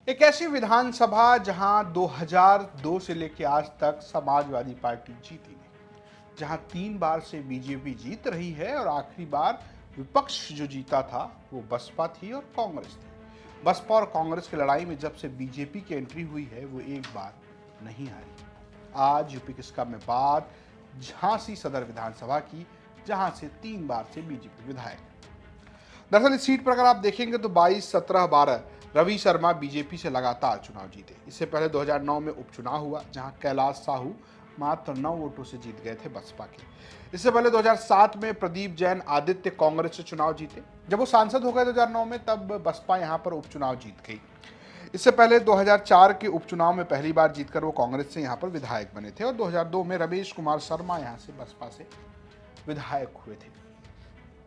एक ऐसी विधानसभा जहां 2002 से लेकर आज तक समाजवादी पार्टी जीती नहीं, जहां 3 बार से बीजेपी जीत रही है और आखिरी बार विपक्ष जो जीता था वो बसपा थी और कांग्रेस थी। बसपा और कांग्रेस की लड़ाई में जब से बीजेपी की एंट्री हुई है वो एक बार नहीं हारी। आज यूपी किसका में बात झांसी सदर विधानसभा की, जहां से 3 बार से बीजेपी विधायक है। दरअसल इस सीट पर अगर आप देखेंगे तो 22, 17, 12 रवि शर्मा बीजेपी से लगातार चुनाव जीते। इससे पहले 2009 में उपचुनाव हुआ जहां कैलाश साहू मात्र 9 वोटों से जीत गए थे बसपा के। इससे पहले 2007 में प्रदीप जैन आदित्य कांग्रेस से चुनाव जीते। जब वो सांसद हो गए 2009 में, तब बसपा यहां पर उपचुनाव जीत गई। इससे पहले 2004 के उपचुनाव में पहली बार जीतकर वो कांग्रेस से यहां पर विधायक बने थे और 2002 में रमेश कुमार शर्मा यहां से बसपा से विधायक हुए थे।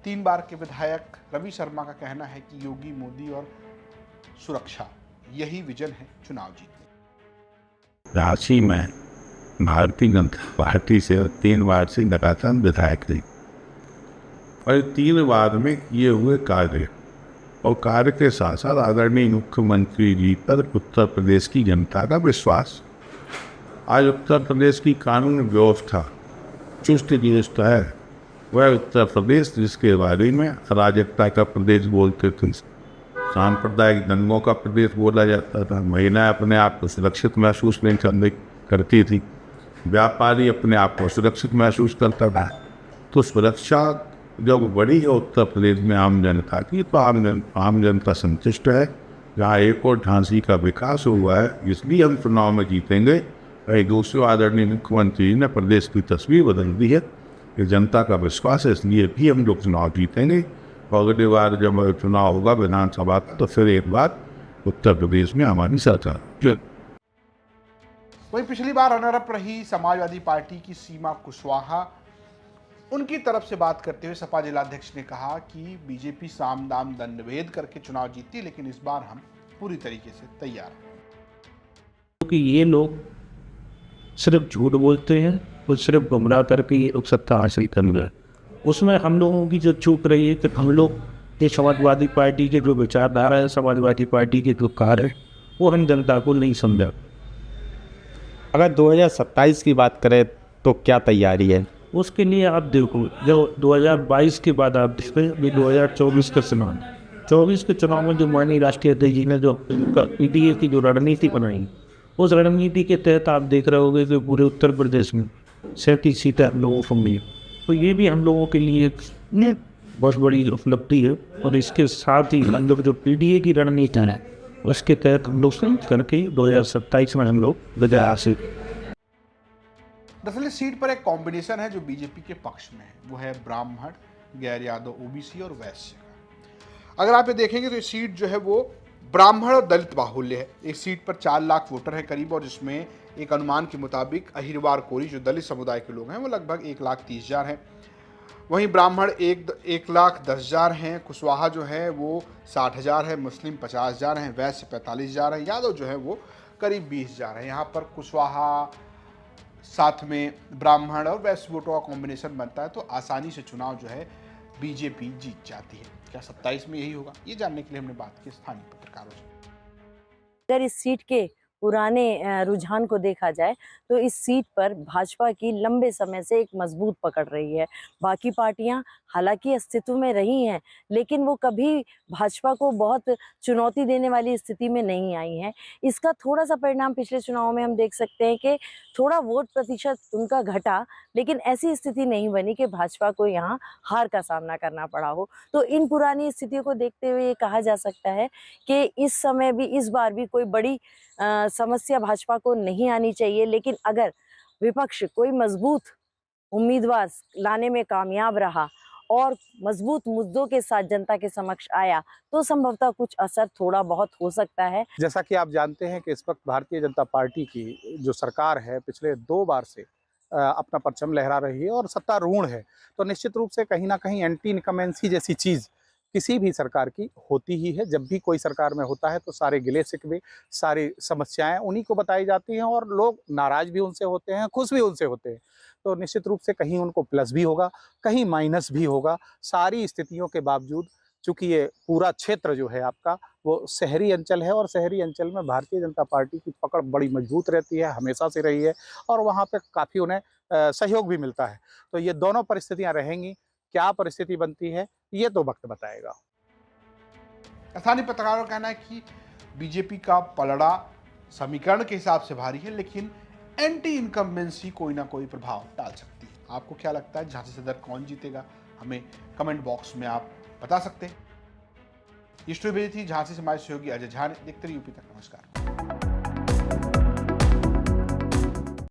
3 बार के विधायक रवि शर्मा का कहना है कि योगी, मोदी और सुरक्षा यही विजन है चुनाव जीतने। रांची में भारतीय जनता पार्टी से 3 बार से लगातार विधायक रही और 3 बार में किए हुए कार्य और कार्य के साथ साथ आदरणीय मुख्यमंत्री जी पर उत्तर प्रदेश की जनता का विश्वास। आज उत्तर प्रदेश की कानून व्यवस्था चुस्त दुरुस्त है। वह उत्तर प्रदेश जिसके बारे में अराजकता का प्रदेश बोलते थे, सांप्रदायिक दंगों का प्रदेश बोला जाता था, महिलाएं अपने आप को सुरक्षित महसूस नहीं करती थी, व्यापारी अपने आप को सुरक्षित महसूस करता था। तो सुरक्षा जब बड़ी है उत्तर प्रदेश में आम जनता की, तो आम जनता संतुष्ट है। जहाँ एक और झांसी का विकास हुआ है, इसलिए हम चुनाव में जीतेंगे। वही दूसरे आदरणीय मुख्यमंत्री जी ने प्रदेश की तस्वीर बदल दी है। ये जनता का विश्वास है, इसलिए भी हम लोग चुनाव जीतेंगे। और अगली बार जब चुनाव होगा विधानसभा का, तो फिर एक बार उत्तर प्रदेश में हमारी सरकार। वहीं पिछली बार रनर अप रही समाजवादी पार्टी की सीमा कुशवाहा, उनकी तरफ से बात करते हुए सपा जिलाध्यक्ष ने कहा कि बीजेपी साम दाम दंड भेद करके चुनाव जीती, लेकिन इस बार हम पूरी तरीके से तैयार हैं। क्योंकि ये लोग सिर्फ झूठ बोलते हैं और सिर्फ गुमराह करके ये लोग सत्ता हासिल कर रहे हैं। उसमें हम लोगों की जो चूक रही है कि हम लोग ये समाजवादी पार्टी के जो विचारधारा है, समाजवादी पार्टी के जो कार्य है, वो हम जनता को नहीं समझा। अगर 2027 की बात करें तो क्या तैयारी है? उसके लिए आप देखो, जो 2022 के बाद आप देखो, ये 2024 का चुनाव, 24 के चुनाव में जो माननीय राष्ट्रीय अध्यक्ष जी ने जो पीडीए की जो रणनीति बनाई, उस रणनीति के तहत आप देख रहे होंगे कि पूरे उत्तर प्रदेश में 37 सीटें हम लोगों को मिली। तो ये भी हम लोगों के लिए बहुत बड़ी उपलब्धि है। और इसके साथ ही हम लोग जो पीडीए की रणनीति है, उसके तहत हम लोग करके 2027 में हम लोग विजय हासिल। दरअसल इस सीट पर एक कॉम्बिनेशन है जो बीजेपी के पक्ष में है, वो है ब्राह्मण, गैर यादव, ओबीसी और वैश्य का। अगर आप ये देखेंगे तो ये सीट जो है वो ब्राह्मण और दलित बाहुल्य है। इस सीट पर 4 लाख वोटर हैं करीब, और जिसमें एक अनुमान के मुताबिक अहिरवार कोरी जो दलित समुदाय के लोग हैं वो लगभग 1,30,000 हैं। वहीं ब्राह्मण 1,10,000 हैं, कुशवाहा जो है वो 60,000 है, मुस्लिम 50,000 हैं, वैश्य 45,000 हैं, यादव जो है वो करीब 20,000 हैं। यहाँ पर कुशवाहा साथ में ब्राह्मण और वैश्य वोटों का कॉम्बिनेशन बनता है तो आसानी से चुनाव जो है बीजेपी जीत जाती है। क्या 27 में यही होगा, ये जानने के लिए हमने बात की स्थानीय पत्रकारों से। अगर इस सीट के पुराने रुझान को देखा जाए तो इस सीट पर भाजपा की लंबे समय से एक मजबूत पकड़ रही है। बाकी पार्टियां हालांकि अस्तित्व में रही हैं, लेकिन वो कभी भाजपा को बहुत चुनौती देने वाली स्थिति में नहीं आई हैं। इसका थोड़ा सा परिणाम पिछले चुनाव में हम देख सकते हैं कि थोड़ा वोट प्रतिशत उनका घटा, लेकिन ऐसी स्थिति नहीं बनी कि भाजपा को यहाँ हार का सामना करना पड़ा हो। तो इन पुरानी स्थितियों को देखते हुए ये कहा जा सकता है कि इस समय भी, इस बार भी कोई बड़ी समस्या भाजपा को नहीं आनी चाहिए। लेकिन अगर विपक्ष कोई मजबूत उम्मीदवार लाने में कामयाब रहा और मजबूत मुद्दों के साथ जनता के समक्ष आया तो संभवतः कुछ असर थोड़ा बहुत हो सकता है। जैसा कि आप जानते हैं कि इस वक्त भारतीय जनता पार्टी की जो सरकार है पिछले 2 बार से अपना परचम लहरा रही है और सत्तारूढ़ है। तो निश्चित रूप से कहीं ना कहीं एंटी इनकमेंसी जैसी चीज़ किसी भी सरकार की होती ही है। जब भी कोई सरकार में होता है तो सारे गिले शिकवे, सारी समस्याएं उन्हीं को बताई जाती हैं और लोग नाराज भी उनसे होते हैं, खुश भी उनसे होते हैं। तो निश्चित रूप से कहीं उनको प्लस भी होगा, कहीं माइनस भी होगा। सारी स्थितियों के बावजूद चूँकि ये पूरा क्षेत्र जो है आपका वो शहरी अंचल है और शहरी अंचल में भारतीय जनता पार्टी की पकड़ बड़ी मजबूत रहती है, हमेशा से रही है और वहाँ पे काफ़ी उन्हें सहयोग भी मिलता है। तो ये दोनों परिस्थितियाँ रहेंगी, क्या परिस्थिति बनती है ये तो वक्त बताएगा। स्थानीय पत्रकारों का कहना है कि बीजेपी का पलड़ा समीकरण के हिसाब से भारी है, लेकिन एंटी इनकम्बेंसी कोई ना कोई प्रभाव डाल सकती है। आपको क्या लगता है झांसी सदर कौन जीतेगा? हमें कमेंट बॉक्स में आप बता सकते हैं। ये स्टोरी भेजी थी झांसी समाज सहयोगी अजय झा ने। देखते रहिए यूपी तक। नमस्कार।